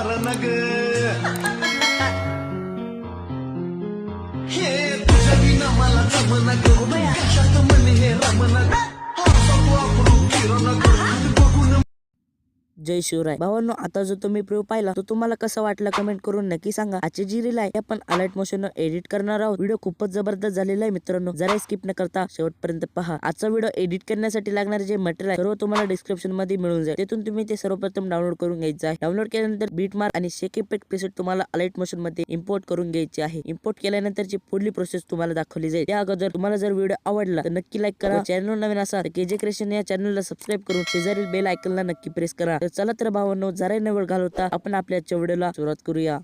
कारण ग हे तुझ्या विना मला जमना ग कशात मन हे रमना वापरून किरण बघून जय शिवराय भावांनो, आता जो तुम्ही प्रिव्ह्यू पाहिला तो तुम्हाला कसा वाटला कमेंट करून नक्की सांगा। आजची जी रील आहे आपण अलर्ट मोशन एडिट करणार आहोत। व्हिडिओ खूपच जबरदस्त झालेला आहे मित्रांनो, जरा स्किप न करता शेवटपर्यंत पहा। आजचा व्हिडिओ एडिट करण्यासाठी लागणारे जे मटेरियल आहे सर्व तुम्हाला डिस्क्रिप्शन मध्ये मिळून जाईल, तिथून तुम्ही ते सर्वप्रथम डाउनलोड करून घ्यायचं आहे। डाउनलोड केल्यानंतर बीट मार्क आणि शेक इफेक्ट प्रीसेट तुम्हाला अलर्ट मोशन मध्ये इम्पोर्ट करून घ्यायचे आहे। इम्पोर्ट केल्यानंतरची पुढली प्रोसेस तुम्हाला दाखवली जाईल। त्या अगोदर तुम्हाला जर व्हिडिओ आवडला तर नक्की लाईक करा, चॅनल नवीन असाल तर केजे क्रिएशन या चॅनलला सबस्क्राईब करून शेजारील बेल आयकॉनला नक्की प्रेस करा। तर चला तर भावांनो, जरा न वेळ घालवता आपण आपल्या आजच्या व्हिडिओला सुरुवात करूया।